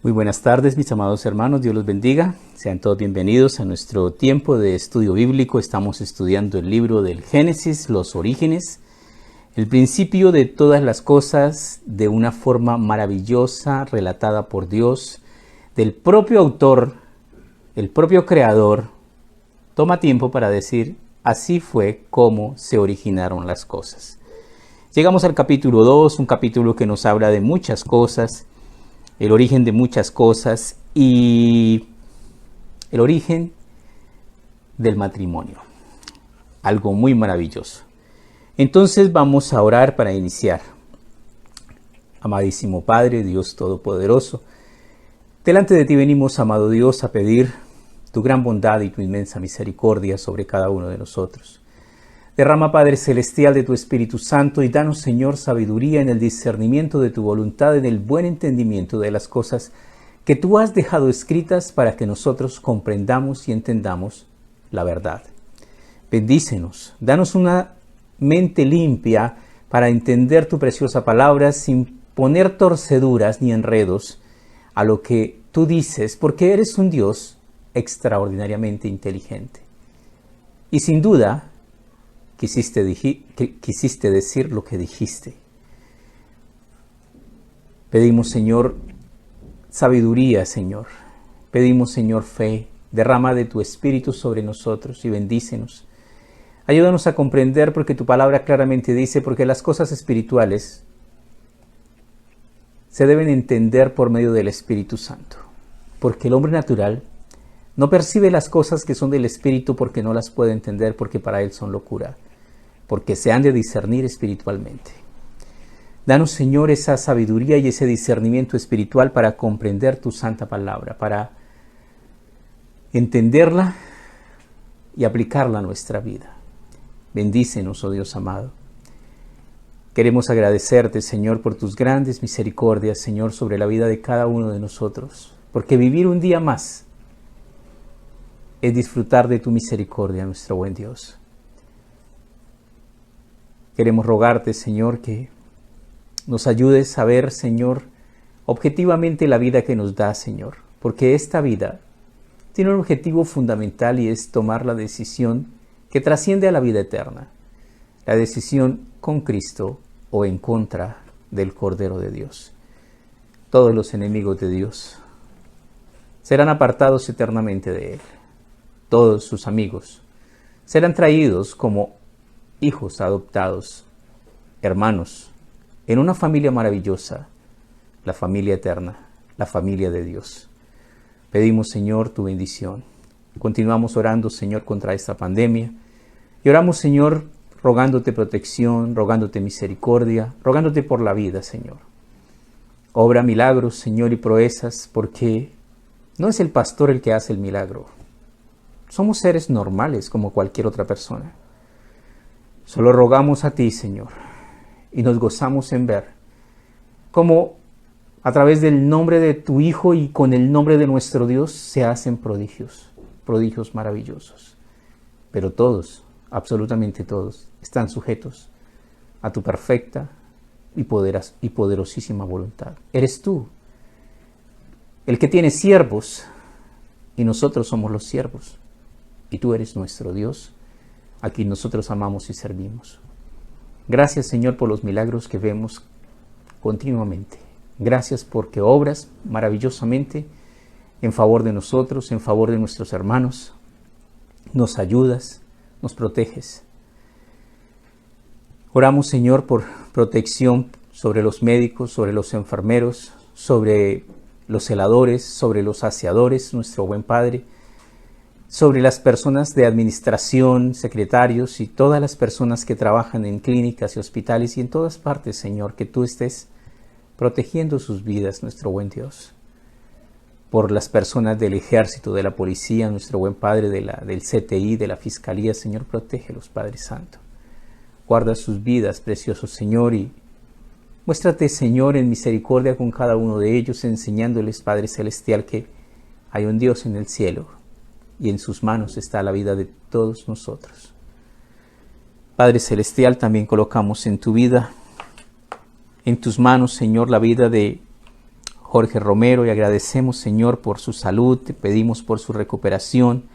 Muy buenas tardes, mis amados hermanos, Dios los bendiga. Sean todos bienvenidos a nuestro tiempo de estudio bíblico. Estamos estudiando el libro del Génesis, los orígenes, el principio de todas las cosas de una forma maravillosa, relatada por Dios, del propio autor, el propio creador. Toma tiempo para decir, así fue como se originaron las cosas. Llegamos al capítulo 2, un capítulo que nos habla de muchas cosas, el origen de muchas cosas y el origen del matrimonio. Algo muy maravilloso. Entonces vamos a orar para iniciar. Amadísimo Padre, Dios Todopoderoso, delante de ti venimos, amado Dios, a pedir tu gran bondad y tu inmensa misericordia sobre cada uno de nosotros. Derrama, Padre Celestial, de tu Espíritu Santo y danos, Señor, sabiduría en el discernimiento de tu voluntad, en el buen entendimiento de las cosas que tú has dejado escritas para que nosotros comprendamos y entendamos la verdad. Bendícenos, danos una mente limpia para entender tu preciosa palabra sin poner torceduras ni enredos a lo que tú dices, porque eres un Dios extraordinariamente inteligente. Y sin duda, quisiste decir lo que dijiste. Pedimos, Señor, sabiduría, Señor. Pedimos, Señor, fe. Derrama de tu Espíritu sobre nosotros y bendícenos. Ayúdanos a comprender, porque tu palabra claramente dice, porque las cosas espirituales se deben entender por medio del Espíritu Santo. Porque el hombre natural no percibe las cosas que son del Espíritu porque no las puede entender, porque para él son locura, porque se han de discernir espiritualmente. Danos, Señor, esa sabiduría y ese discernimiento espiritual para comprender tu santa palabra, para entenderla y aplicarla a nuestra vida. Bendícenos, oh Dios amado. Queremos agradecerte, Señor, por tus grandes misericordias, Señor, sobre la vida de cada uno de nosotros, porque vivir un día más es disfrutar de tu misericordia, nuestro buen Dios. Queremos rogarte, Señor, que nos ayudes a ver, Señor, objetivamente la vida que nos da, Señor, porque esta vida tiene un objetivo fundamental y es tomar la decisión que trasciende a la vida eterna, la decisión con Cristo o en contra del Cordero de Dios. Todos los enemigos de Dios serán apartados eternamente de Él. Todos sus amigos serán traídos como hijos adoptados, hermanos, en una familia maravillosa, la familia eterna, la familia de Dios. Pedimos, Señor, tu bendición. Continuamos orando, Señor, contra esta pandemia. Y oramos, Señor, rogándote protección, rogándote misericordia, rogándote por la vida, Señor. Obra milagros, Señor, y proezas, porque no es el pastor el que hace el milagro. Somos seres normales como cualquier otra persona. Solo rogamos a ti, Señor, y nos gozamos en ver cómo a través del nombre de tu Hijo y con el nombre de nuestro Dios se hacen prodigios, prodigios maravillosos. Pero todos, absolutamente todos, están sujetos a tu perfecta y poderosísima voluntad. Eres tú el que tiene siervos y nosotros somos los siervos. Y tú eres nuestro Dios, a quien nosotros amamos y servimos. Gracias, Señor, por los milagros que vemos continuamente. Gracias porque obras maravillosamente en favor de nosotros, en favor de nuestros hermanos. Nos ayudas, nos proteges. Oramos, Señor, por protección sobre los médicos, sobre los enfermeros, sobre los celadores, sobre los aseadores, nuestro buen Padre, sobre las personas de administración, secretarios y todas las personas que trabajan en clínicas y hospitales y en todas partes, Señor, que tú estés protegiendo sus vidas, nuestro buen Dios. Por las personas del ejército, de la policía, nuestro buen Padre, del CTI, de la Fiscalía, Señor, protégelos, Padre Santo. Guarda sus vidas, precioso Señor, y muéstrate, Señor, en misericordia con cada uno de ellos, enseñándoles, Padre Celestial, que hay un Dios en el cielo y en sus manos está la vida de todos nosotros. Padre Celestial, también colocamos en tu vida, en tus manos, Señor, la vida de Jorge Romero y agradecemos, Señor, por su salud. Te pedimos por su recuperación.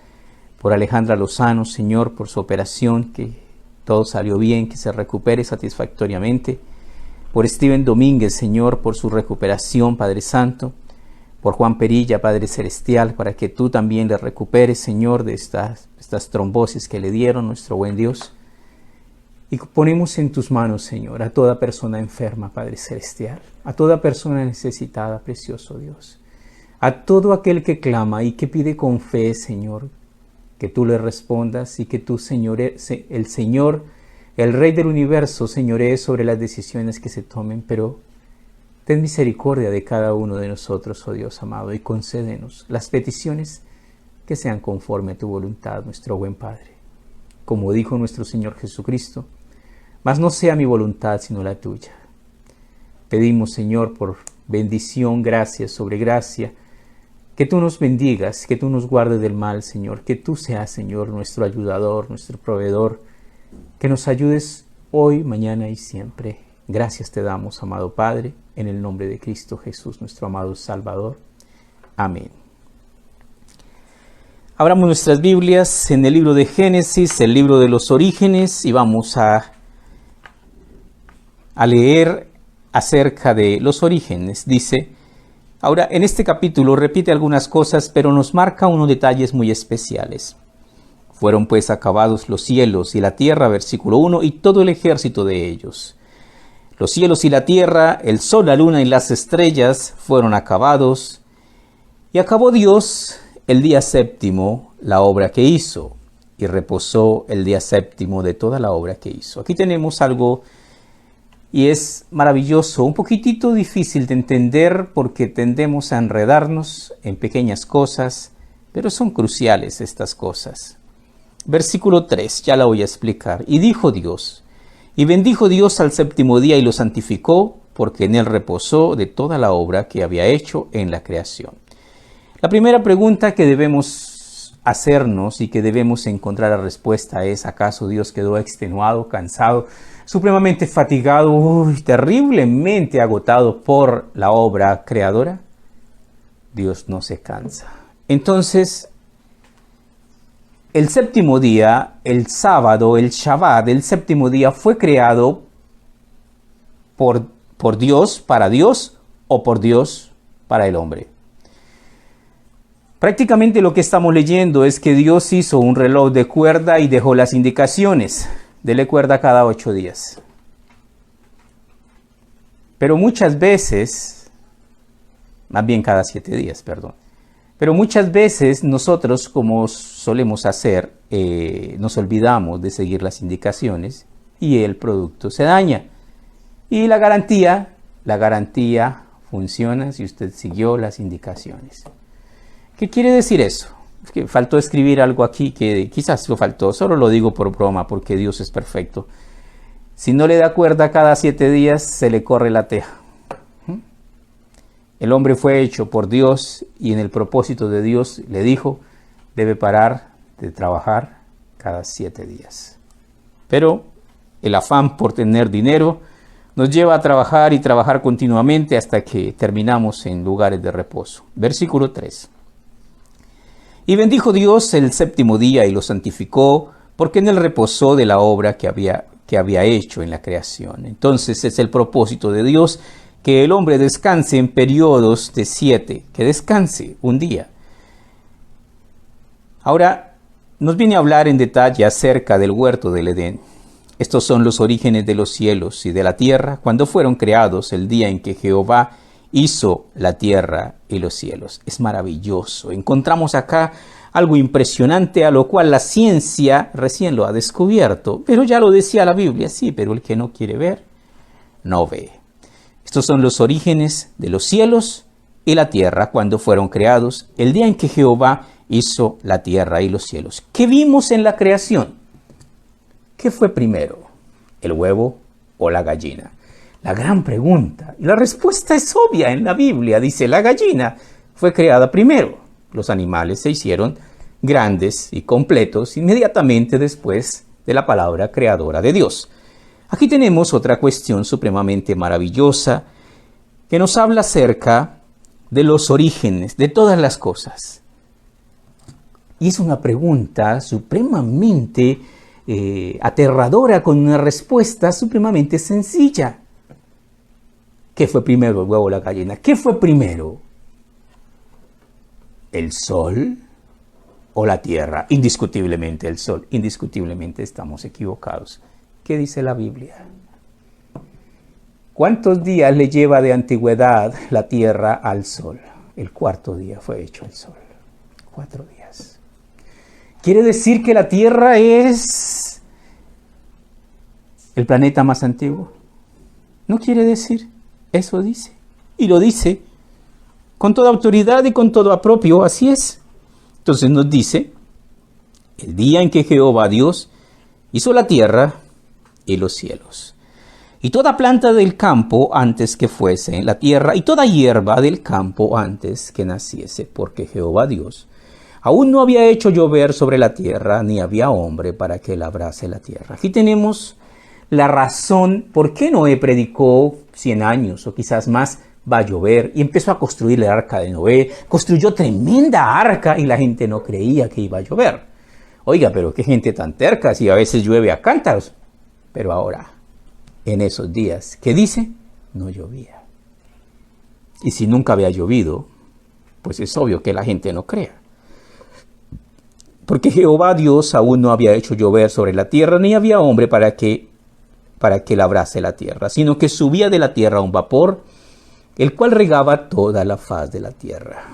Por Alejandra Lozano, Señor, por su operación, que todo salió bien, que se recupere satisfactoriamente. Por Steven Domínguez, Señor, por su recuperación, Padre Santo. Por Juan Perilla, Padre Celestial, para que tú también le recuperes, Señor, de estas trombosis que le dieron, nuestro buen Dios. Y ponemos en tus manos, Señor, a toda persona enferma, Padre Celestial, a toda persona necesitada, precioso Dios, a todo aquel que clama y que pide con fe, Señor, que tú le respondas y que tú, Señor, el Señor, el Rey del universo, señoree sobre las decisiones que se tomen, pero ten misericordia de cada uno de nosotros, oh Dios amado, y concédenos las peticiones que sean conforme a tu voluntad, nuestro buen Padre. Como dijo nuestro Señor Jesucristo, mas no sea mi voluntad sino la tuya. Pedimos, Señor, por bendición, gracia sobre gracia, que tú nos bendigas, que tú nos guardes del mal, Señor, que tú seas, Señor, nuestro ayudador, nuestro proveedor, que nos ayudes hoy, mañana y siempre. Gracias te damos, amado Padre, en el nombre de Cristo Jesús, nuestro amado Salvador. Amén. Abramos nuestras Biblias en el libro de Génesis, el libro de los orígenes, y vamos a leer acerca de los orígenes. Dice, ahora en este capítulo repite algunas cosas, pero nos marca unos detalles muy especiales. Fueron pues acabados los cielos y la tierra, versículo 1, y todo el ejército de ellos. Los cielos y la tierra, el sol, la luna y las estrellas fueron acabados, y acabó Dios el día séptimo la obra que hizo, y reposó el día séptimo de toda la obra que hizo. Aquí tenemos algo, y es maravilloso, un poquitito difícil de entender porque tendemos a enredarnos en pequeñas cosas, pero son cruciales estas cosas. Versículo 3, ya la voy a explicar. Y dijo Dios, y bendijo Dios al séptimo día y lo santificó, porque en él reposó de toda la obra que había hecho en la creación. La primera pregunta que debemos hacernos y que debemos encontrar la respuesta es, ¿acaso Dios quedó extenuado, cansado, supremamente fatigado, terriblemente agotado por la obra creadora? Dios no se cansa. Entonces, el séptimo día, el sábado, el Shabbat, el séptimo día fue creado por Dios, para Dios, o por Dios, para el hombre. Prácticamente lo que estamos leyendo es que Dios hizo un reloj de cuerda y dejó las indicaciones. Dele cuerda cada 8 días. Pero muchas veces, más bien cada 7 días, perdón. Pero muchas veces nosotros, como solemos hacer, nos olvidamos de seguir las indicaciones y el producto se daña. Y la garantía funciona si usted siguió las indicaciones. ¿Qué quiere decir eso? Es que faltó escribir algo aquí que quizás lo faltó, solo lo digo por broma porque Dios es perfecto. Si no le da cuerda cada 7 días, se le corre la teja. El hombre fue hecho por Dios y en el propósito de Dios le dijo, debe parar de trabajar cada 7 días. Pero el afán por tener dinero nos lleva a trabajar y trabajar continuamente hasta que terminamos en lugares de reposo. Versículo 3. Y bendijo Dios el séptimo día y lo santificó, porque en él reposó de la obra que había hecho en la creación. Entonces es el propósito de Dios que el hombre descanse en periodos de 7, que descanse un día. Ahora nos viene a hablar en detalle acerca del huerto del Edén. Estos son los orígenes de los cielos y de la tierra, cuando fueron creados el día en que Jehová hizo la tierra y los cielos. Es maravilloso. Encontramos acá algo impresionante a lo cual la ciencia recién lo ha descubierto. Pero ya lo decía la Biblia, sí, pero el que no quiere ver, no ve. Estos son los orígenes de los cielos y la tierra cuando fueron creados, el día en que Jehová hizo la tierra y los cielos. ¿Qué vimos en la creación? ¿Qué fue primero? ¿El huevo o la gallina? La gran pregunta. Y la respuesta es obvia en la Biblia. Dice, la gallina fue creada primero. Los animales se hicieron grandes y completos inmediatamente después de la palabra creadora de Dios. Aquí tenemos otra cuestión supremamente maravillosa que nos habla acerca de los orígenes, de todas las cosas. Y es una pregunta supremamente aterradora con una respuesta supremamente sencilla. ¿Qué fue primero, el huevo o la gallina? ¿Qué fue primero? ¿El sol o la tierra? Indiscutiblemente el sol. Indiscutiblemente estamos equivocados. ¿Qué dice la Biblia? ¿Cuántos días le lleva de antigüedad la tierra al sol? El cuarto día fue hecho el sol. 4 días. ¿Quiere decir que la tierra es el planeta más antiguo? No quiere decir. Eso dice. Y lo dice con toda autoridad y con todo apropio. Así es. Entonces nos dice, el día en que Jehová Dios hizo la tierra y los cielos, y toda planta del campo antes que fuese en la tierra, y toda hierba del campo antes que naciese, porque Jehová Dios aún no había hecho llover sobre la tierra, ni había hombre para que labrase la tierra. Aquí tenemos la razón por qué Noé predicó 100 años o quizás más, va a llover, y empezó a construir el arca de Noé. Construyó tremenda arca y la gente no creía que iba a llover. Oiga, pero qué gente tan terca, si a veces llueve a cántaros. Pero ahora, en esos días, ¿qué dice? No llovía. Y si nunca había llovido, pues es obvio que la gente no crea. Porque Jehová Dios aún no había hecho llover sobre la tierra, ni había hombre para que labrase la tierra, sino que subía de la tierra un vapor, el cual regaba toda la faz de la tierra.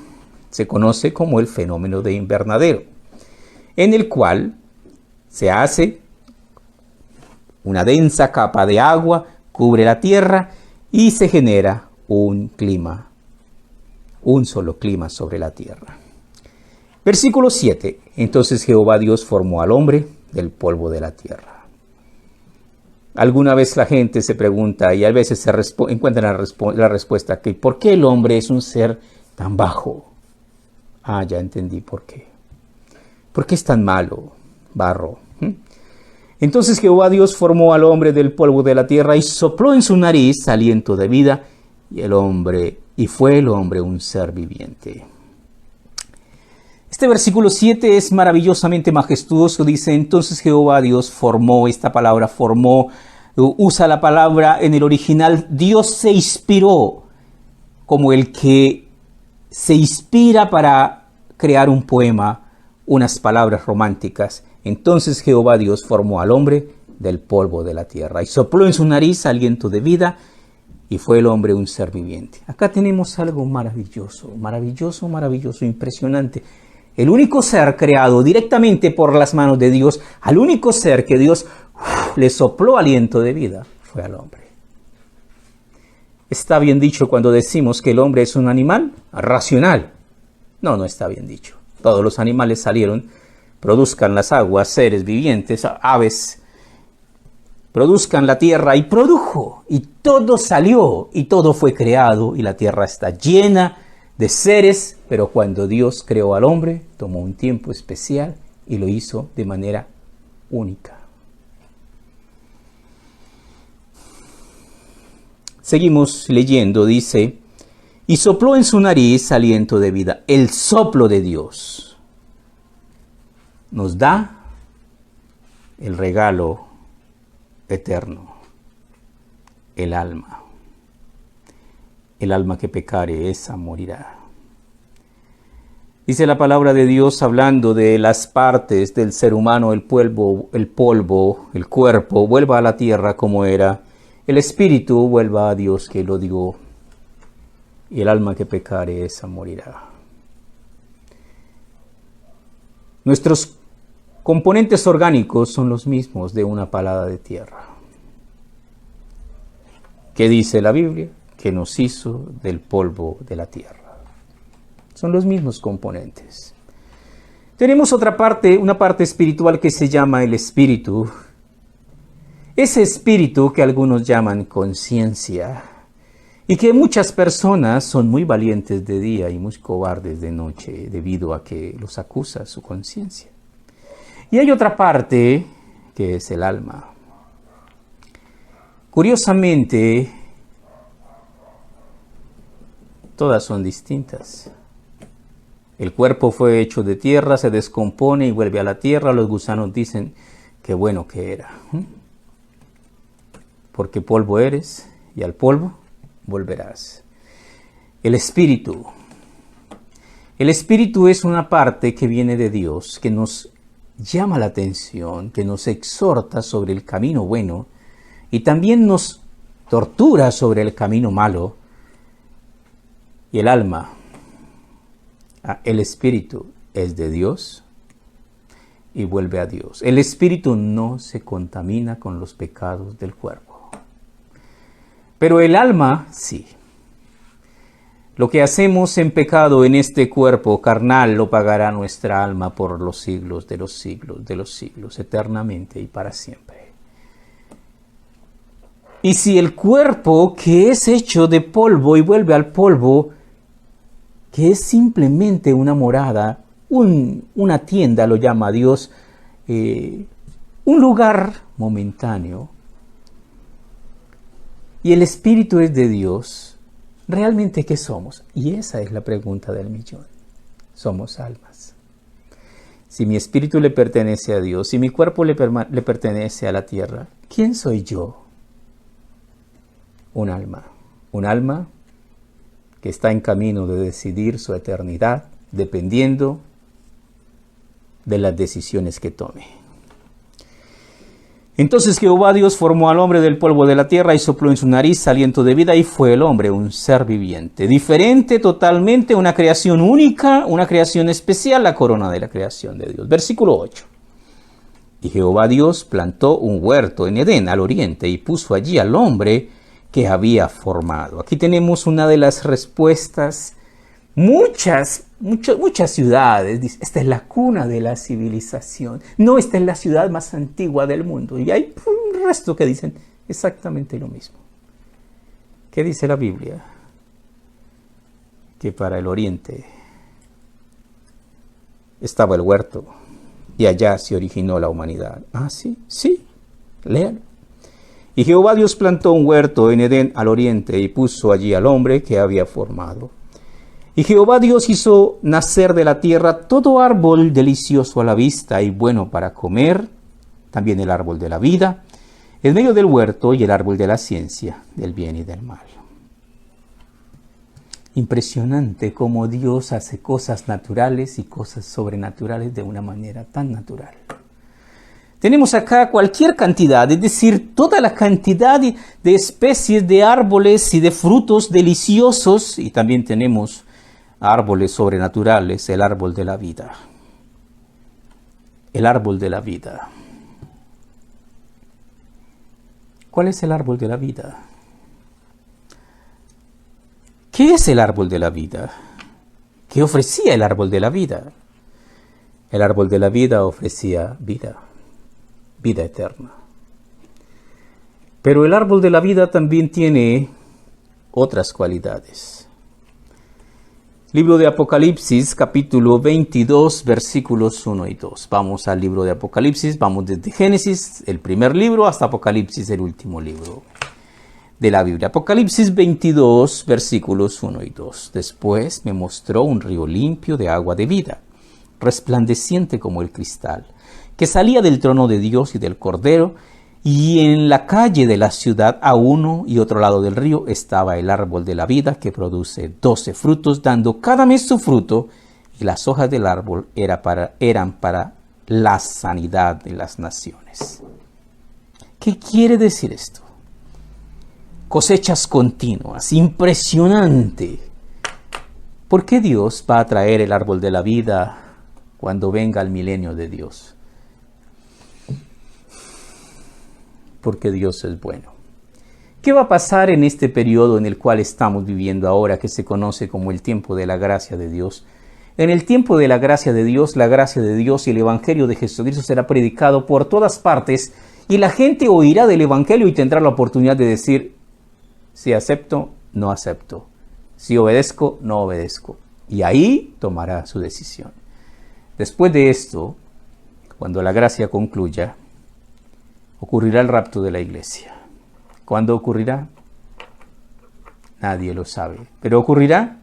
Se conoce como el fenómeno de invernadero, en el cual se hace una densa capa de agua, cubre la tierra y se genera un clima, un solo clima sobre la tierra. Versículo 7. Entonces Jehová Dios formó al hombre del polvo de la tierra. Alguna vez la gente se pregunta y a veces se encuentra la respuesta que ¿por qué el hombre es un ser tan bajo? Ah, ya entendí por qué. ¿Por qué es tan malo? Barro. Entonces Jehová Dios formó al hombre del polvo de la tierra y sopló en su nariz aliento de vida y fue el hombre un ser viviente. Este versículo 7 es maravillosamente majestuoso. Dice, entonces Jehová Dios formó, esta palabra formó, usa la palabra en el original, Dios se inspiró, como el que se inspira para crear un poema, unas palabras románticas. Entonces Jehová Dios formó al hombre del polvo de la tierra y sopló en su nariz aliento de vida y fue el hombre un ser viviente. Acá tenemos algo maravilloso, maravilloso, maravilloso, impresionante. El único ser creado directamente por las manos de Dios, al único ser que Dios le sopló aliento de vida, fue al hombre. ¿Está bien dicho cuando decimos que el hombre es un animal racional? No, no está bien dicho. Todos los animales salieron, produzcan las aguas, seres vivientes, aves, produzcan la tierra y produjo. Y todo salió y todo fue creado y la tierra está llena de seres, pero cuando Dios creó al hombre, tomó un tiempo especial y lo hizo de manera única. Seguimos leyendo, dice, y sopló en su nariz aliento de vida. El soplo de Dios nos da el regalo eterno, el alma. El alma que pecare, esa morirá. Dice la palabra de Dios hablando de las partes del ser humano, el polvo, el cuerpo, vuelva a la tierra como era. El espíritu vuelva a Dios que lo dio. Y el alma que pecare, esa morirá. Nuestros componentes orgánicos son los mismos de una palada de tierra. ¿Qué dice la Biblia? Que nos hizo del polvo de la tierra. Son los mismos componentes. Tenemos otra parte, una parte espiritual que se llama el espíritu. Ese espíritu que algunos llaman conciencia y que muchas personas son muy valientes de día y muy cobardes de noche debido a que los acusa su conciencia. Y hay otra parte que es el alma. Curiosamente, todas son distintas. El cuerpo fue hecho de tierra, se descompone y vuelve a la tierra. Los gusanos dicen, qué bueno que era. Porque polvo eres y al polvo volverás. El espíritu. El espíritu es una parte que viene de Dios, que nos llama la atención, que nos exhorta sobre el camino bueno y también nos tortura sobre el camino malo. Y el alma, el espíritu es de Dios y vuelve a Dios. El espíritu no se contamina con los pecados del cuerpo. Pero el alma sí. Lo que hacemos en pecado en este cuerpo carnal lo pagará nuestra alma por los siglos de los siglos de los siglos, eternamente y para siempre. Y si el cuerpo que es hecho de polvo y vuelve al polvo, que es simplemente una morada, una tienda, lo llama Dios, un lugar momentáneo, y el espíritu es de Dios, ¿realmente qué somos? Y esa es la pregunta del millón. Somos almas. Si mi espíritu le pertenece a Dios, si mi cuerpo le pertenece a la tierra, ¿quién soy yo? Un alma que está en camino de decidir su eternidad, dependiendo de las decisiones que tome. Entonces Jehová Dios formó al hombre del polvo de la tierra y sopló en su nariz aliento de vida y fue el hombre un ser viviente, diferente totalmente, una creación única, una creación especial, la corona de la creación de Dios. Versículo 8. Y Jehová Dios plantó un huerto en Edén, al oriente, y puso allí al hombre que había formado. Aquí tenemos una de las respuestas. Muchas ciudades, esta es la cuna de la civilización. No, esta es la ciudad más antigua del mundo. Y hay un resto que dicen exactamente lo mismo. ¿Qué dice la Biblia? Que para el oriente estaba el huerto y allá se originó la humanidad. Ah, sí, léalo. Y Jehová Dios plantó un huerto en Edén al oriente y puso allí al hombre que había formado. Y Jehová Dios hizo nacer de la tierra todo árbol delicioso a la vista y bueno para comer, también el árbol de la vida, en medio del huerto y el árbol de la ciencia, del bien y del mal. Impresionante cómo Dios hace cosas naturales y cosas sobrenaturales de una manera tan natural. Tenemos acá cualquier cantidad, es decir, toda la cantidad de especies de árboles y de frutos deliciosos, y también tenemos árboles sobrenaturales, el árbol de la vida. El árbol de la vida. ¿Cuál es el árbol de la vida? ¿Qué es el árbol de la vida? ¿Qué ofrecía el árbol de la vida? El árbol de la vida ofrecía vida, vida eterna. Pero el árbol de la vida también tiene otras cualidades. Libro de Apocalipsis, capítulo 22, versículos 1 y 2. Vamos al libro de Apocalipsis, vamos desde Génesis, el primer libro, hasta Apocalipsis, el último libro de la Biblia. Apocalipsis 22, versículos 1 y 2. Después me mostró un río limpio de agua de vida, resplandeciente como el cristal, que salía del trono de Dios y del Cordero, y en la calle de la ciudad, a uno y otro lado del río, estaba el árbol de la vida, que produce 12 frutos, dando cada mes su fruto, y las hojas del árbol eran para la sanidad de las naciones. ¿Qué quiere decir esto? Cosechas continuas, impresionante. ¿Por qué Dios va a traer el árbol de la vida cuando venga el milenio de Dios? Porque Dios es bueno. ¿Qué va a pasar en este periodo en el cual estamos viviendo ahora, que se conoce como el tiempo de la gracia de Dios? En el tiempo de la gracia de Dios y el Evangelio de Jesucristo será predicado por todas partes, y la gente oirá del Evangelio y tendrá la oportunidad de decir, si acepto, no acepto, si obedezco, no obedezco. Y ahí tomará su decisión. Después de esto, cuando la gracia concluya, ocurrirá el rapto de la iglesia. ¿Cuándo ocurrirá? Nadie lo sabe. ¿Pero ocurrirá?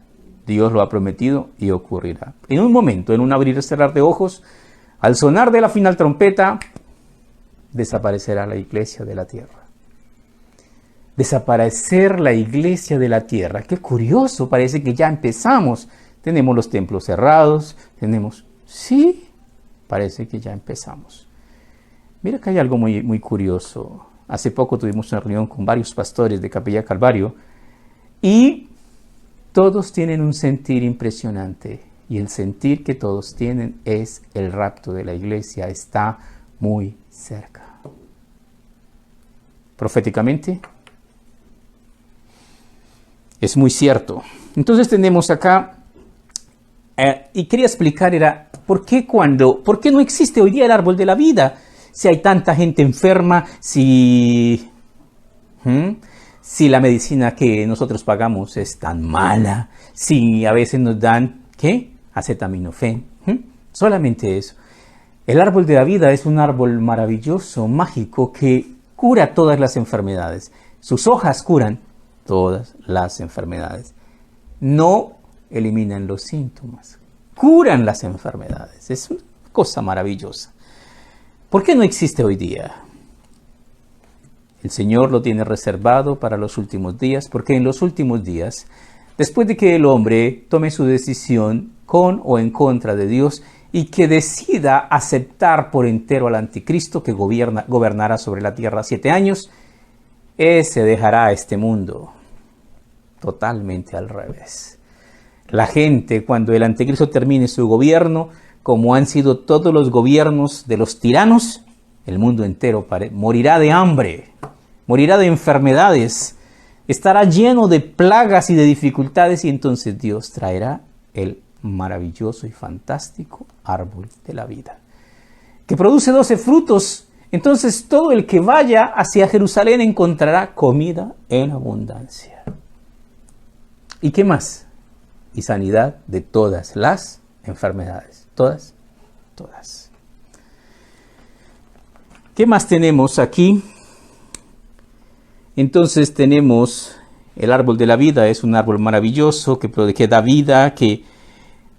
Dios lo ha prometido y ocurrirá. En un momento, en un abrir y cerrar de ojos, al sonar de la final trompeta, desaparecerá la iglesia de la tierra. Desaparecer la iglesia de la tierra. Qué curioso, parece que ya empezamos. Tenemos los templos cerrados, Sí, parece que ya empezamos. Mira que hay algo muy curioso. Hace poco tuvimos una reunión con varios pastores de Capilla Calvario y todos tienen un sentir impresionante. Y el sentir que todos tienen es el rapto de la iglesia. Está muy cerca. Proféticamente, es muy cierto. Entonces tenemos acá, y quería explicar, ¿por qué no existe hoy día el árbol de la vida? Si hay tanta gente enferma, si la medicina que nosotros pagamos es tan mala, si a veces nos dan, ¿qué? Acetaminofén. Solamente eso. El árbol de la vida es un árbol maravilloso, mágico, que cura todas las enfermedades. Sus hojas curan todas las enfermedades. No eliminan los síntomas, curan las enfermedades. Es una cosa maravillosa. ¿Por qué no existe hoy día? El Señor lo tiene reservado para los últimos días, porque en los últimos días, después de que el hombre tome su decisión con o en contra de Dios y que decida aceptar por entero al anticristo que gobernará sobre la tierra 7 años, ese dejará este mundo totalmente al revés. La gente, cuando el anticristo termine su gobierno, como han sido todos los gobiernos de los tiranos, el mundo entero morirá de hambre, morirá de enfermedades, estará lleno de plagas y de dificultades, y entonces Dios traerá el maravilloso y fantástico árbol de la vida, que produce 12 frutos. Entonces todo el que vaya hacia Jerusalén encontrará comida en abundancia. ¿Y qué más? Y sanidad de todas las enfermedades. Todas. ¿Qué más tenemos aquí? Entonces tenemos el árbol de la vida. Es un árbol maravilloso que da vida, que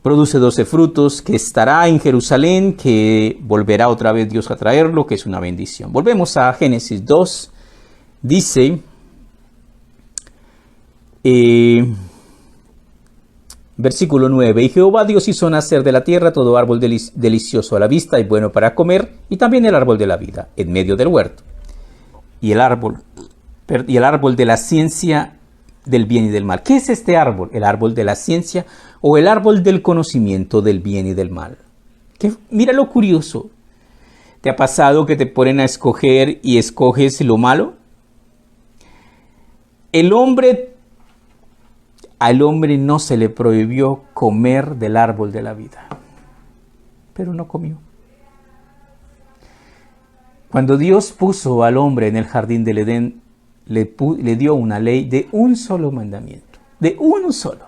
produce 12 frutos, que estará en Jerusalén, que volverá otra vez Dios a traerlo, que es una bendición. Volvemos a Génesis 2. Dice, versículo 9, y Jehová Dios hizo nacer de la tierra todo árbol delicioso a la vista y bueno para comer, y también el árbol de la vida en medio del huerto, y el árbol de la ciencia del bien y del mal. ¿Qué es este árbol? El árbol de la ciencia o el árbol del conocimiento del bien y del mal. Mira lo curioso. ¿Te ha pasado que te ponen a escoger y escoges lo malo? Al hombre no se le prohibió comer del árbol de la vida, pero no comió. Cuando Dios puso al hombre en el jardín del Edén, le dio una ley de un solo mandamiento, de uno solo.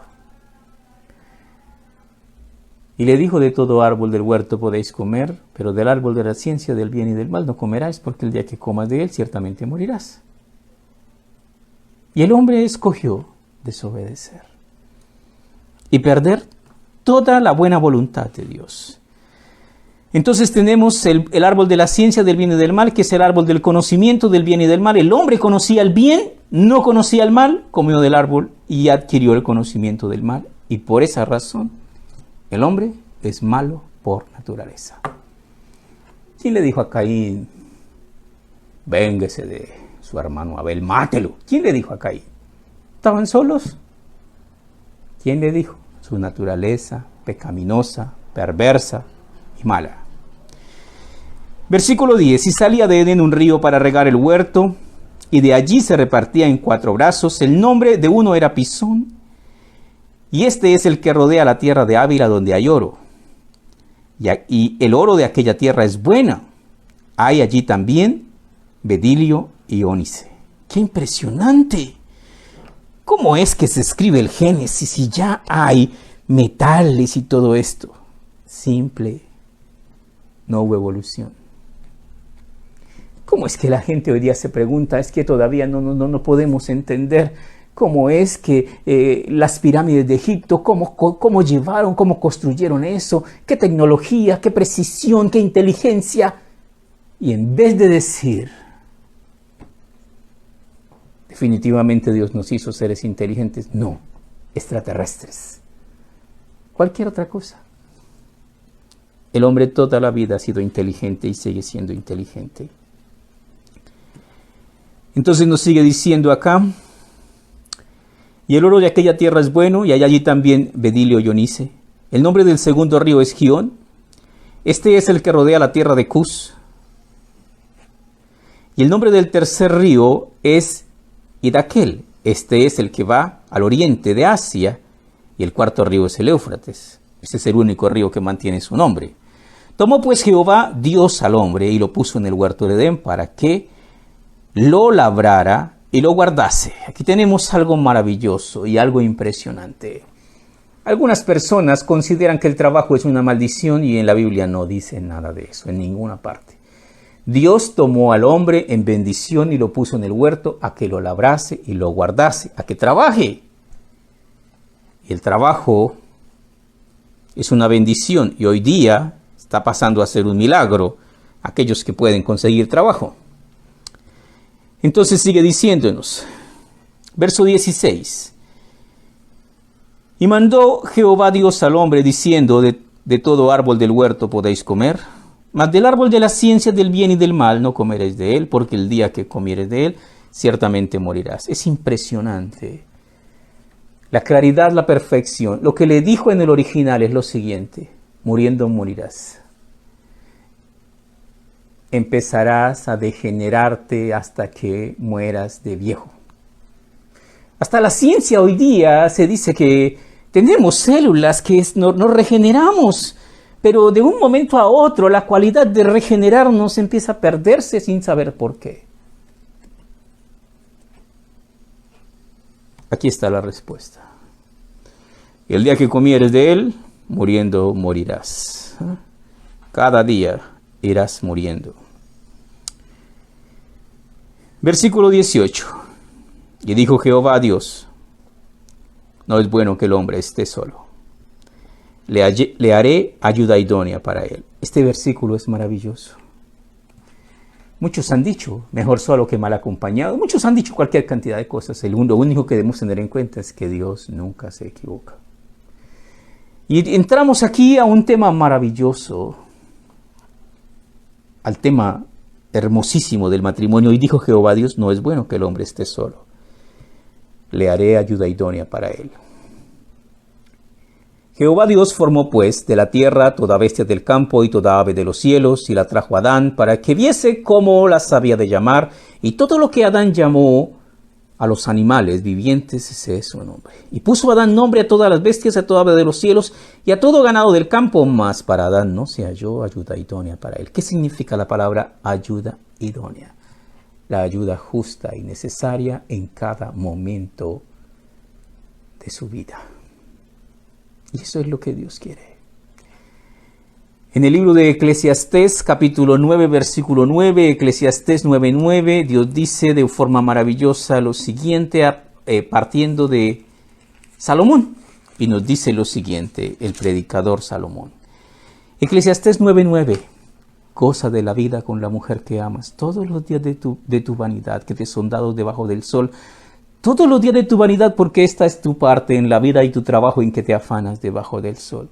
Y le dijo, de todo árbol del huerto podéis comer, pero del árbol de la ciencia del bien y del mal no comerás, porque el día que comas de él ciertamente morirás. Y el hombre escogió desobedecer y perder toda la buena voluntad de Dios. Entonces tenemos el árbol de la ciencia del bien y del mal, que es el árbol del conocimiento del bien y del mal. El hombre conocía el bien, no conocía el mal, comió del árbol y adquirió el conocimiento del mal. Y por esa razón, el hombre es malo por naturaleza. ¿Quién le dijo a Caín, véngase de su hermano Abel, mátelo? ¿Quién le dijo a Caín? ¿Estaban solos? ¿Quién le dijo? Su naturaleza pecaminosa, perversa y mala. Versículo 10. Y salía de Edén un río para regar el huerto, y de allí se repartía en 4 brazos. El nombre de uno era Pisón, y este es el que rodea la tierra de Ávila, donde hay oro. Y el oro de aquella tierra es buena. Hay allí también bedilio y ónice. ¡Qué impresionante! ¿Cómo es que se escribe el Génesis si ya hay metales y todo esto? Simple. No hubo evolución. ¿Cómo es que la gente hoy día se pregunta, es que todavía no podemos entender cómo es que las pirámides de Egipto, cómo llevaron, cómo construyeron eso, qué tecnología, qué precisión, qué inteligencia. Y en vez de decir, definitivamente Dios nos hizo seres inteligentes, no, extraterrestres, cualquier otra cosa. El hombre toda la vida ha sido inteligente y sigue siendo inteligente. Entonces nos sigue diciendo acá, y el oro de aquella tierra es bueno, y hay allí también bedilio y onice. El nombre del segundo río es Gión. Este es el que rodea la tierra de Cus. Y el nombre del tercer río es Hidaquel. Este es el que va al oriente de Asia. Y el cuarto río es el Éufrates. Este es el único río que mantiene su nombre. Tomó pues Jehová Dios al hombre y lo puso en el huerto de Edén para que lo labrara y lo guardase. Aquí tenemos algo maravilloso y algo impresionante. Algunas personas consideran que el trabajo es una maldición y en la Biblia no dice nada de eso, en ninguna parte. Dios tomó al hombre en bendición y lo puso en el huerto a que lo labrase y lo guardase, a que trabaje. Y el trabajo es una bendición y hoy día está pasando a ser un milagro aquellos que pueden conseguir trabajo. Entonces sigue diciéndonos, verso 16. Y mandó Jehová Dios al hombre diciendo, de todo árbol del huerto podéis comer, mas del árbol de la ciencia del bien y del mal no comeréis de él, porque el día que comieres de él, ciertamente morirás. Es impresionante. La claridad, la perfección. Lo que le dijo en el original es lo siguiente, muriendo morirás. Empezarás a degenerarte hasta que mueras de viejo. Hasta la ciencia hoy día se dice que tenemos células que nos regeneramos, pero de un momento a otro la cualidad de regenerarnos empieza a perderse sin saber por qué. Aquí está la respuesta. El día que comieres de él, muriendo morirás. Cada día irás muriendo. Versículo 18. Y dijo Jehová a Dios, no es bueno que el hombre esté solo. Le haré ayuda idónea para él. Este versículo es maravilloso. Muchos han dicho, mejor solo que mal acompañado. Muchos han dicho cualquier cantidad de cosas. Lo único que debemos tener en cuenta es que Dios nunca se equivoca. Y entramos aquí a un tema maravilloso, al tema hermosísimo del matrimonio. Y dijo Jehová Dios, no es bueno que el hombre esté solo. Le haré ayuda idónea para él. Jehová Dios formó pues de la tierra toda bestia del campo y toda ave de los cielos, y la trajo a Adán para que viese cómo las había de llamar, y todo lo que Adán llamó a los animales vivientes, ese es su nombre. Y puso Adán nombre a todas las bestias, a toda ave de los cielos, y a todo ganado del campo, mas para Adán no se halló ayuda idónea para él. ¿Qué significa la palabra ayuda idónea? La ayuda justa y necesaria en cada momento de su vida. Y eso es lo que Dios quiere. En el libro de Eclesiastés, capítulo 9, versículo 9, Eclesiastés 9:9, Dios dice de forma maravillosa lo siguiente, partiendo de Salomón. Y nos dice lo siguiente, el predicador Salomón. Eclesiastés 9:9, goza de la vida con la mujer que amas todos los días de tu vanidad, que te son dados debajo del sol, todos los días de tu vanidad, porque esta es tu parte en la vida y tu trabajo en que te afanas debajo del sol.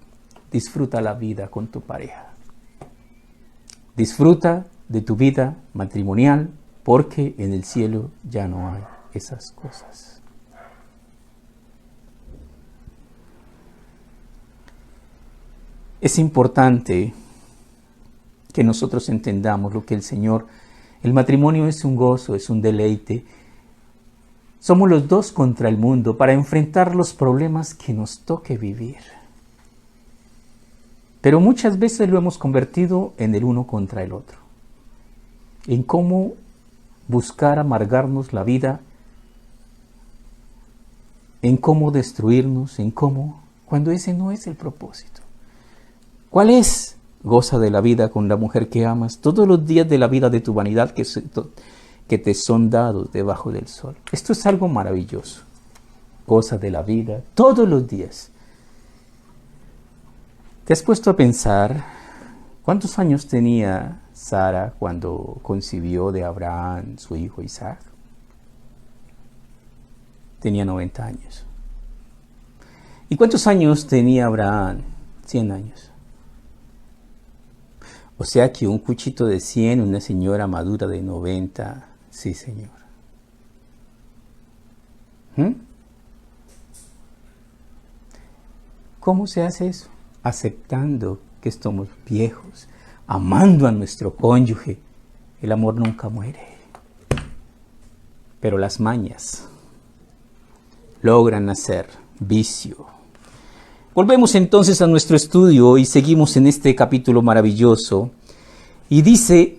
Disfruta la vida con tu pareja. Disfruta de tu vida matrimonial, porque en el cielo ya no hay esas cosas. Es importante que nosotros entendamos lo que el matrimonio es un gozo, es un deleite. Somos los dos contra el mundo para enfrentar los problemas que nos toque vivir. Pero muchas veces lo hemos convertido en el uno contra el otro. En cómo buscar amargarnos la vida, en cómo destruirnos, cuando ese no es el propósito. ¿Cuál es? Goza de la vida con la mujer que amas todos los días de la vida de tu vanidad que te son dados debajo del sol. Esto es algo maravilloso. cosas de la vida, todos los días. ¿Te has puesto a pensar cuántos años tenía Sara cuando concibió de Abraham su hijo Isaac? Tenía 90 años. ¿Y cuántos años tenía Abraham? 100 años. O sea que un cuchito de 100, una señora madura de 90, sí señor. ¿Cómo se hace eso? Aceptando que estamos viejos, amando a nuestro cónyuge. El amor nunca muere. Pero las mañas logran hacer vicio. Volvemos entonces a nuestro estudio y seguimos en este capítulo maravilloso. Y dice,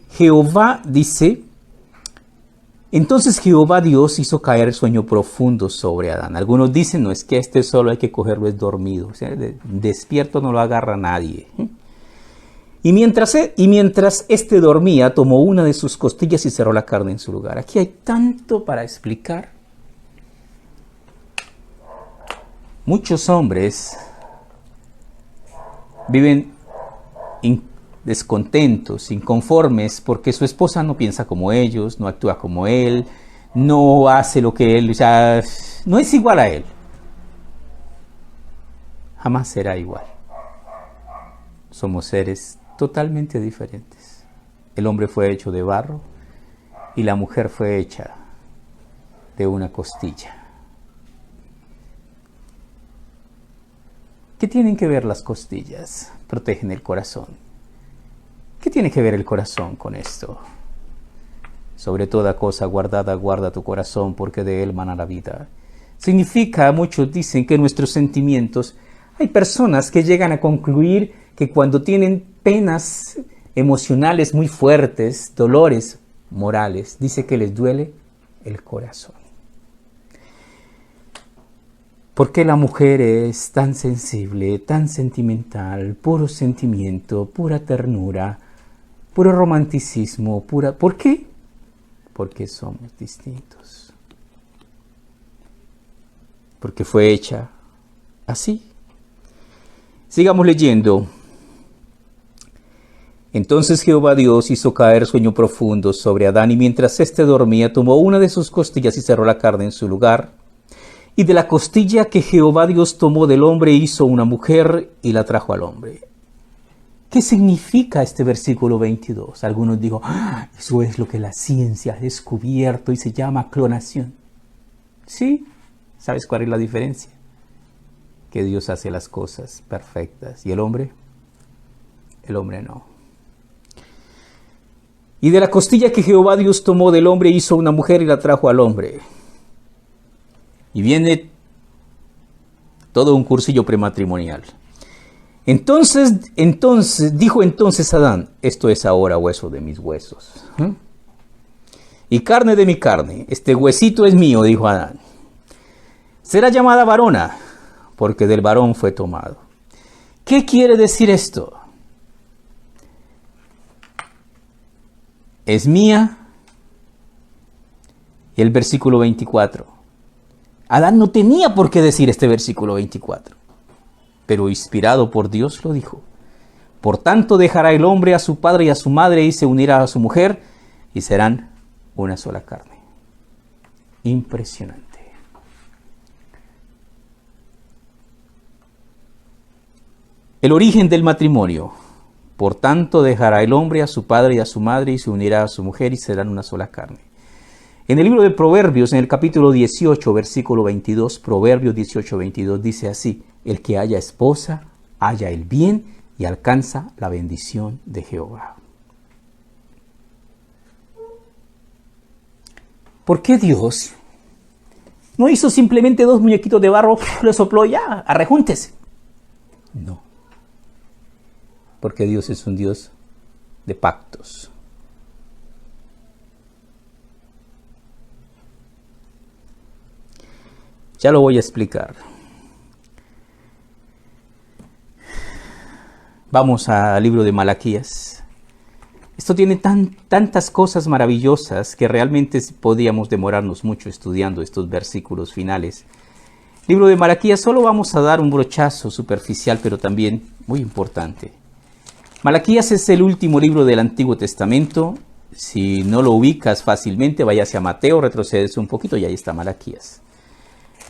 entonces Jehová Dios hizo caer sueño profundo sobre Adán. Algunos dicen, no, es que este solo hay que cogerlo es dormido. O sea, despierto no lo agarra nadie. Y mientras éste dormía, tomó una de sus costillas y cerró la carne en su lugar. Aquí hay tanto para explicar. Muchos hombres viven descontentos, inconformes, porque su esposa no piensa como ellos, no actúa como él, no hace lo que él, o sea, no es igual a él. Jamás será igual. Somos seres totalmente diferentes. El hombre fue hecho de barro y la mujer fue hecha de una costilla. ¿Qué tienen que ver las costillas? Protegen el corazón. ¿Qué tiene que ver el corazón con esto? Sobre toda cosa guardada, guarda tu corazón, porque de él mana la vida. Significa, muchos dicen que nuestros sentimientos, hay personas que llegan a concluir que cuando tienen penas emocionales muy fuertes, dolores morales, dice que les duele el corazón. ¿Por qué la mujer es tan sensible, tan sentimental, puro sentimiento, pura ternura, puro romanticismo, ¿Por qué? Porque somos distintos. Porque fue hecha así. Sigamos leyendo. Entonces Jehová Dios hizo caer sueño profundo sobre Adán, y mientras éste dormía, tomó una de sus costillas y cerró la carne en su lugar. Y de la costilla que Jehová Dios tomó del hombre hizo una mujer y la trajo al hombre. ¿Qué significa este versículo 22? Algunos digo, eso es lo que la ciencia ha descubierto y se llama clonación. Sí, ¿sabes cuál es la diferencia? Que Dios hace las cosas perfectas. ¿Y el hombre? El hombre no. Y de la costilla que Jehová Dios tomó del hombre hizo una mujer y la trajo al hombre. Y viene todo un cursillo prematrimonial. Entonces dijo Adán, esto es ahora hueso de mis huesos. Y carne de mi carne, este huesito es mío, dijo Adán. Será llamada varona, porque del varón fue tomado. ¿Qué quiere decir esto? Es mía. Y el versículo 24. Adán no tenía por qué decir este versículo 24, pero inspirado por Dios lo dijo. Por tanto dejará el hombre a su padre y a su madre y se unirá a su mujer y serán una sola carne. Impresionante. El origen del matrimonio. Por tanto dejará el hombre a su padre y a su madre y se unirá a su mujer y serán una sola carne. En el libro de Proverbios, en el capítulo 18, versículo 22, Proverbios 18, 22, dice así: el que haya esposa, halla el bien y alcanza la bendición de Jehová. ¿Por qué Dios no hizo simplemente dos muñequitos de barro, le sopló ya, arrejúntese? No. Porque Dios es un Dios de pactos. Ya lo voy a explicar. Vamos al libro de Malaquías. Esto tiene tantas cosas maravillosas que realmente podríamos demorarnos mucho estudiando estos versículos finales. Libro de Malaquías, solo vamos a dar un brochazo superficial, pero también muy importante. Malaquías es el último libro del Antiguo Testamento. Si no lo ubicas fácilmente, vaya hacia Mateo, retrocedes un poquito y ahí está Malaquías.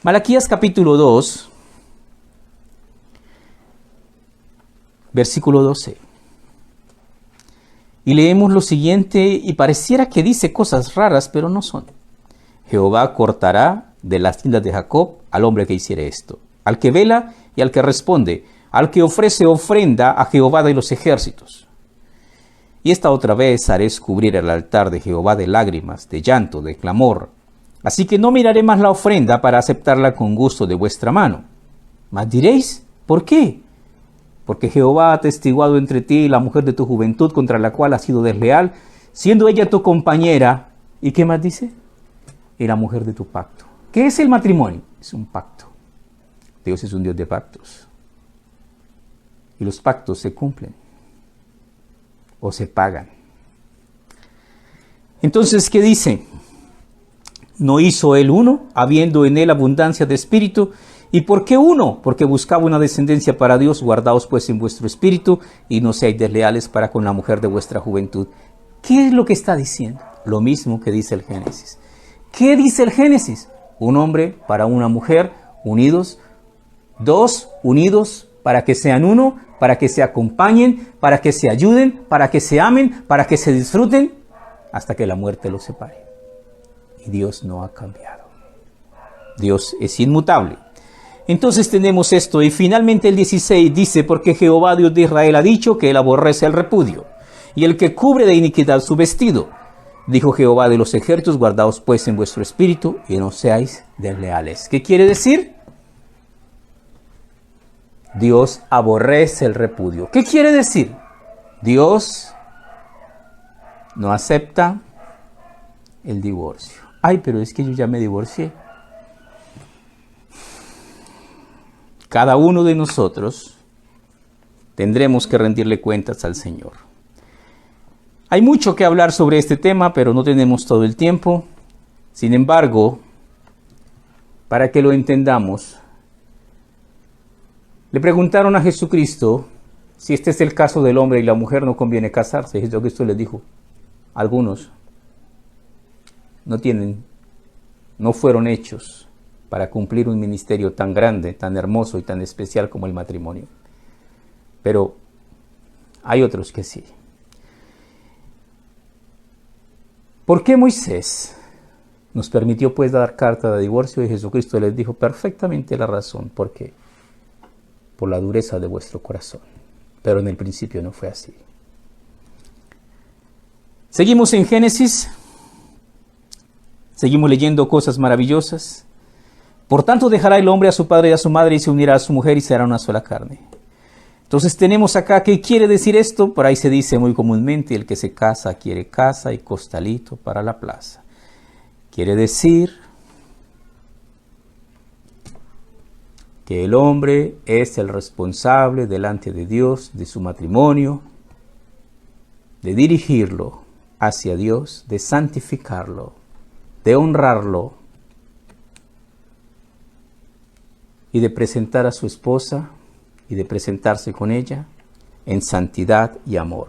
Malaquías capítulo 2, versículo 12. Y leemos lo siguiente, y pareciera que dice cosas raras, pero no son. Jehová cortará de las tiendas de Jacob al hombre que hiciere esto, al que vela y al que responde, al que ofrece ofrenda a Jehová de los ejércitos. Y esta otra vez haré cubrir el altar de Jehová de lágrimas, de llanto, de clamor. Así que no miraré más la ofrenda para aceptarla con gusto de vuestra mano. Mas diréis, ¿por qué? Porque Jehová ha atestiguado entre ti la mujer de tu juventud contra la cual has sido desleal, siendo ella tu compañera. ¿Y qué más dice? Y la mujer de tu pacto. ¿Qué es el matrimonio? Es un pacto. Dios es un Dios de pactos. Y los pactos se cumplen o se pagan. Entonces, ¿qué dice? ¿No hizo él uno, habiendo en él abundancia de espíritu? ¿Y por qué uno? Porque buscaba una descendencia para Dios. Guardaos pues en vuestro espíritu y no seáis desleales para con la mujer de vuestra juventud. ¿Qué es lo que está diciendo? Lo mismo que dice el Génesis. ¿Qué dice el Génesis? Un hombre para una mujer, unidos, dos unidos para que sean uno, para que se acompañen, para que se ayuden, para que se amen, para que se disfruten, hasta que la muerte los separe. Y Dios no ha cambiado. Dios es inmutable. Entonces tenemos esto, y finalmente el 16 dice, porque Jehová Dios de Israel ha dicho que él aborrece el repudio, y el que cubre de iniquidad su vestido. Dijo Jehová de los ejércitos, guardaos pues en vuestro espíritu, y no seáis desleales. ¿Qué quiere decir? Dios aborrece el repudio. ¿Qué quiere decir? Dios no acepta el divorcio. Ay, pero es que yo ya me divorcié. Cada uno de nosotros tendremos que rendirle cuentas al Señor. Hay mucho que hablar sobre este tema, pero no tenemos todo el tiempo. Sin embargo, para que lo entendamos, le preguntaron a Jesucristo si este es el caso del hombre y la mujer, no conviene casarse. Jesucristo les dijo, algunos no fueron hechos para cumplir un ministerio tan grande, tan hermoso y tan especial como el matrimonio. Pero hay otros que sí. ¿Por qué Moisés nos permitió pues dar carta de divorcio? Y Jesucristo les dijo perfectamente la razón. ¿Por qué? Por la dureza de vuestro corazón. Pero en el principio no fue así. Seguimos en Génesis. Seguimos leyendo cosas maravillosas. Por tanto dejará el hombre a su padre y a su madre y se unirá a su mujer y será una sola carne. Entonces tenemos acá, ¿qué quiere decir esto? Por ahí se dice muy comúnmente, el que se casa quiere casa y costalito para la plaza. Quiere decir que el hombre es el responsable delante de Dios de su matrimonio, de dirigirlo hacia Dios, de santificarlo, de honrarlo y de presentar a su esposa y de presentarse con ella en santidad y amor.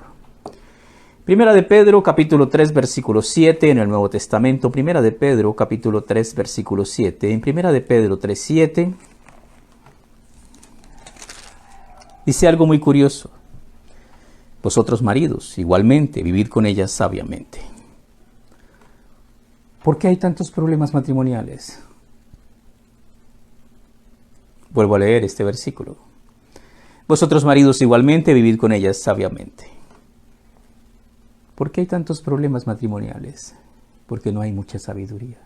Primera de Pedro, capítulo 3, versículo 7, en el Nuevo Testamento. Primera de Pedro, capítulo 3, versículo 7. En Primera de Pedro 3, 7, dice algo muy curioso. Vosotros maridos, igualmente, vivid con ellas sabiamente. ¿Por qué hay tantos problemas matrimoniales? Vuelvo a leer este versículo. Vosotros maridos igualmente vivid con ellas sabiamente. ¿Por qué hay tantos problemas matrimoniales? Porque no hay mucha sabiduría.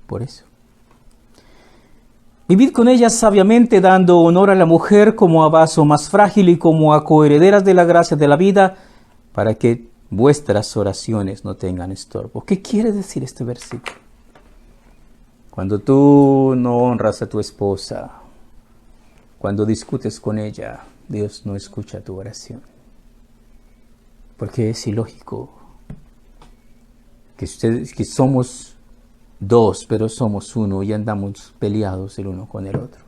Por eso. Vivid con ellas sabiamente, dando honor a la mujer como a vaso más frágil y como a coherederas de la gracia de la vida, para que vuestras oraciones no tengan estorbo. ¿Qué quiere decir este versículo? Cuando tú no honras a tu esposa, cuando discutes con ella, Dios no escucha tu oración. Porque es ilógico que somos dos, pero somos uno y andamos peleados el uno con el otro.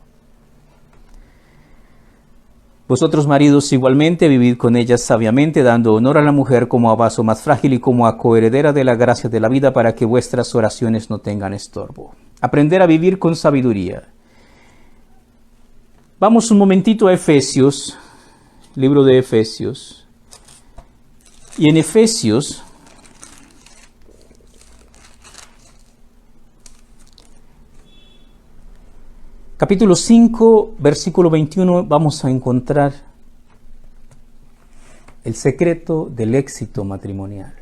Vosotros, maridos, igualmente vivid con ellas sabiamente, dando honor a la mujer como a vaso más frágil y como a coheredera de la gracia de la vida, para que vuestras oraciones no tengan estorbo. Aprender a vivir con sabiduría. Vamos un momentito a Efesios, libro de Efesios. Y en Efesios, capítulo 5, versículo 21, vamos a encontrar el secreto del éxito matrimonial.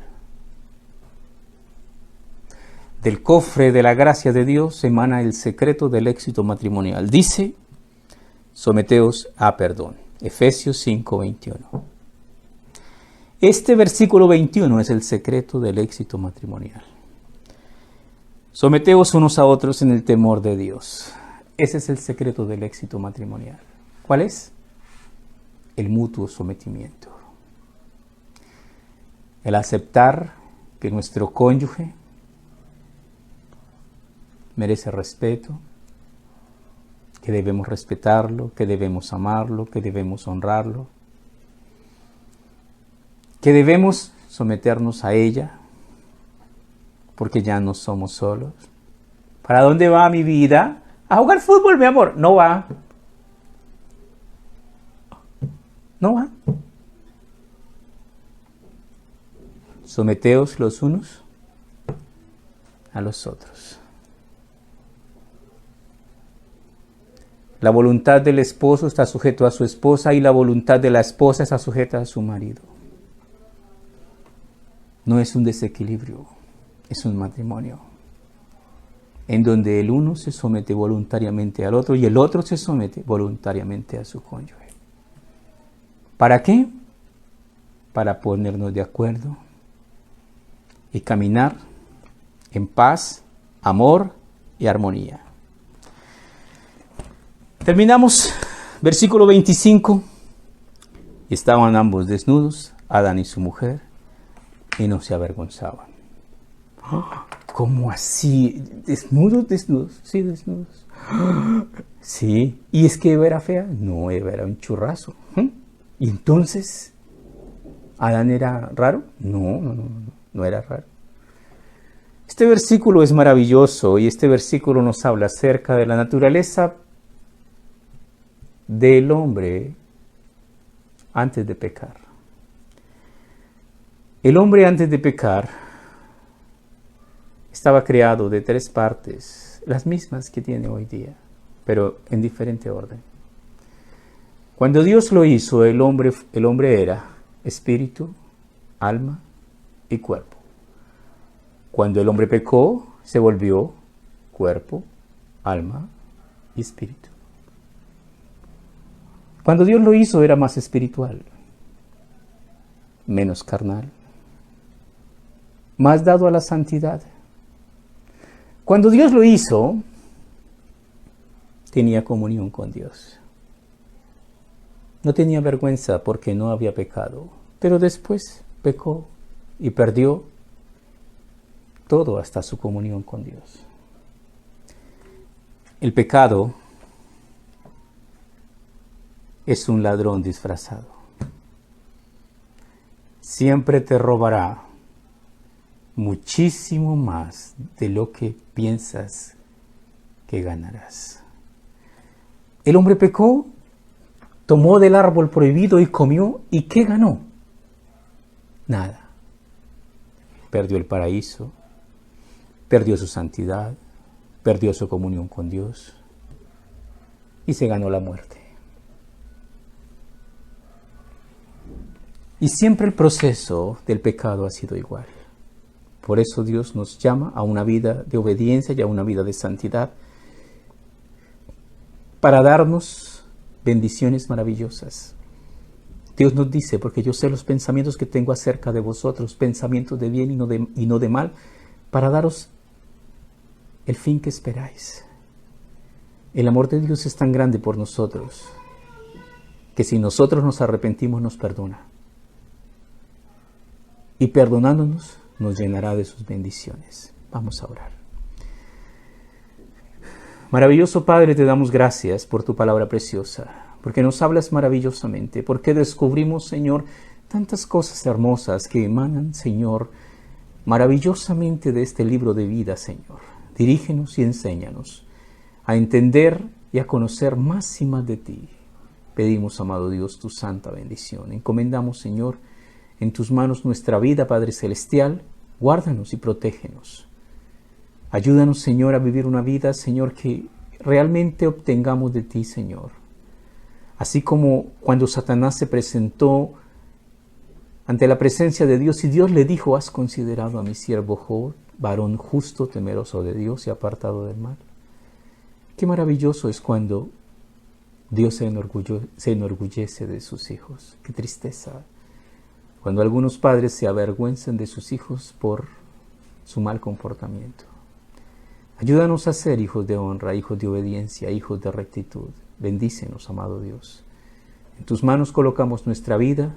Del cofre de la gracia de Dios emana el secreto del éxito matrimonial. Dice, someteos a perdón. Efesios 5, 21. Este versículo 21 es el secreto del éxito matrimonial. Someteos unos a otros en el temor de Dios. Ese es el secreto del éxito matrimonial. ¿Cuál es? El mutuo sometimiento. El aceptar que nuestro cónyuge merece respeto, que debemos respetarlo, que debemos amarlo, que debemos honrarlo, que debemos someternos a ella, porque ya no somos solos. ¿Para dónde va mi vida? A jugar fútbol, mi amor. No va. No va. Someteos los unos a los otros. La voluntad del esposo está sujeta a su esposa y la voluntad de la esposa está sujeta a su marido. No es un desequilibrio, es un matrimonio en donde el uno se somete voluntariamente al otro y el otro se somete voluntariamente a su cónyuge. ¿Para qué? Para ponernos de acuerdo y caminar en paz, amor y armonía. Terminamos, versículo 25. Estaban ambos desnudos, Adán y su mujer, y no se avergonzaban. ¿Cómo así? ¿Desnudos? ¿Desnudos? Sí, desnudos. Sí. ¿Y es que Eva era fea? No, Eva era un churrazo. ¿Y entonces Adán era raro? No era raro. Este versículo es maravilloso y este versículo nos habla acerca de la naturaleza del hombre antes de pecar. El hombre antes de pecar estaba creado de tres partes, las mismas que tiene hoy día, pero en diferente orden. Cuando Dios lo hizo, el hombre era espíritu, alma y cuerpo. Cuando el hombre pecó, se volvió cuerpo, alma y espíritu. Cuando Dios lo hizo, era más espiritual, menos carnal, más dado a la santidad. Cuando Dios lo hizo, tenía comunión con Dios. No tenía vergüenza porque no había pecado, pero después pecó y perdió todo hasta su comunión con Dios. El pecado es un ladrón disfrazado. Siempre te robará muchísimo más de lo que piensas que ganarás. El hombre pecó, tomó del árbol prohibido y comió, ¿y qué ganó? Nada. Perdió el paraíso, perdió su santidad, perdió su comunión con Dios y se ganó la muerte. Y siempre el proceso del pecado ha sido igual. Por eso Dios nos llama a una vida de obediencia y a una vida de santidad para darnos bendiciones maravillosas. Dios nos dice, porque yo sé los pensamientos que tengo acerca de vosotros, pensamientos de bien y no de mal, para daros el fin que esperáis. El amor de Dios es tan grande por nosotros, que si nosotros nos arrepentimos nos perdona. Y perdonándonos nos llenará de sus bendiciones. Vamos a orar. Maravilloso Padre, te damos gracias por tu palabra preciosa, porque nos hablas maravillosamente, porque descubrimos, Señor, tantas cosas hermosas que emanan, Señor, maravillosamente de este libro de vida, Señor. Dirígenos y enséñanos a entender y a conocer más y más de ti. Pedimos, amado Dios, tu santa bendición. Encomendamos, Señor, en tus manos nuestra vida, Padre Celestial. Guárdanos y protégenos. Ayúdanos, Señor, a vivir una vida, Señor, que realmente obtengamos de ti, Señor. Así como cuando Satanás se presentó ante la presencia de Dios y Dios le dijo: ¿has considerado a mi siervo Job, varón justo, temeroso de Dios y apartado del mal? Qué maravilloso es cuando Dios se enorgullece de sus hijos. Qué tristeza cuando algunos padres se avergüenzan de sus hijos por su mal comportamiento. Ayúdanos a ser hijos de honra, hijos de obediencia, hijos de rectitud. Bendícenos, amado Dios. En tus manos colocamos nuestra vida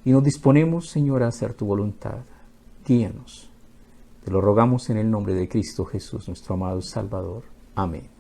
y nos disponemos, Señor, a hacer tu voluntad. Guíanos. Te lo rogamos en el nombre de Cristo Jesús, nuestro amado Salvador. Amén.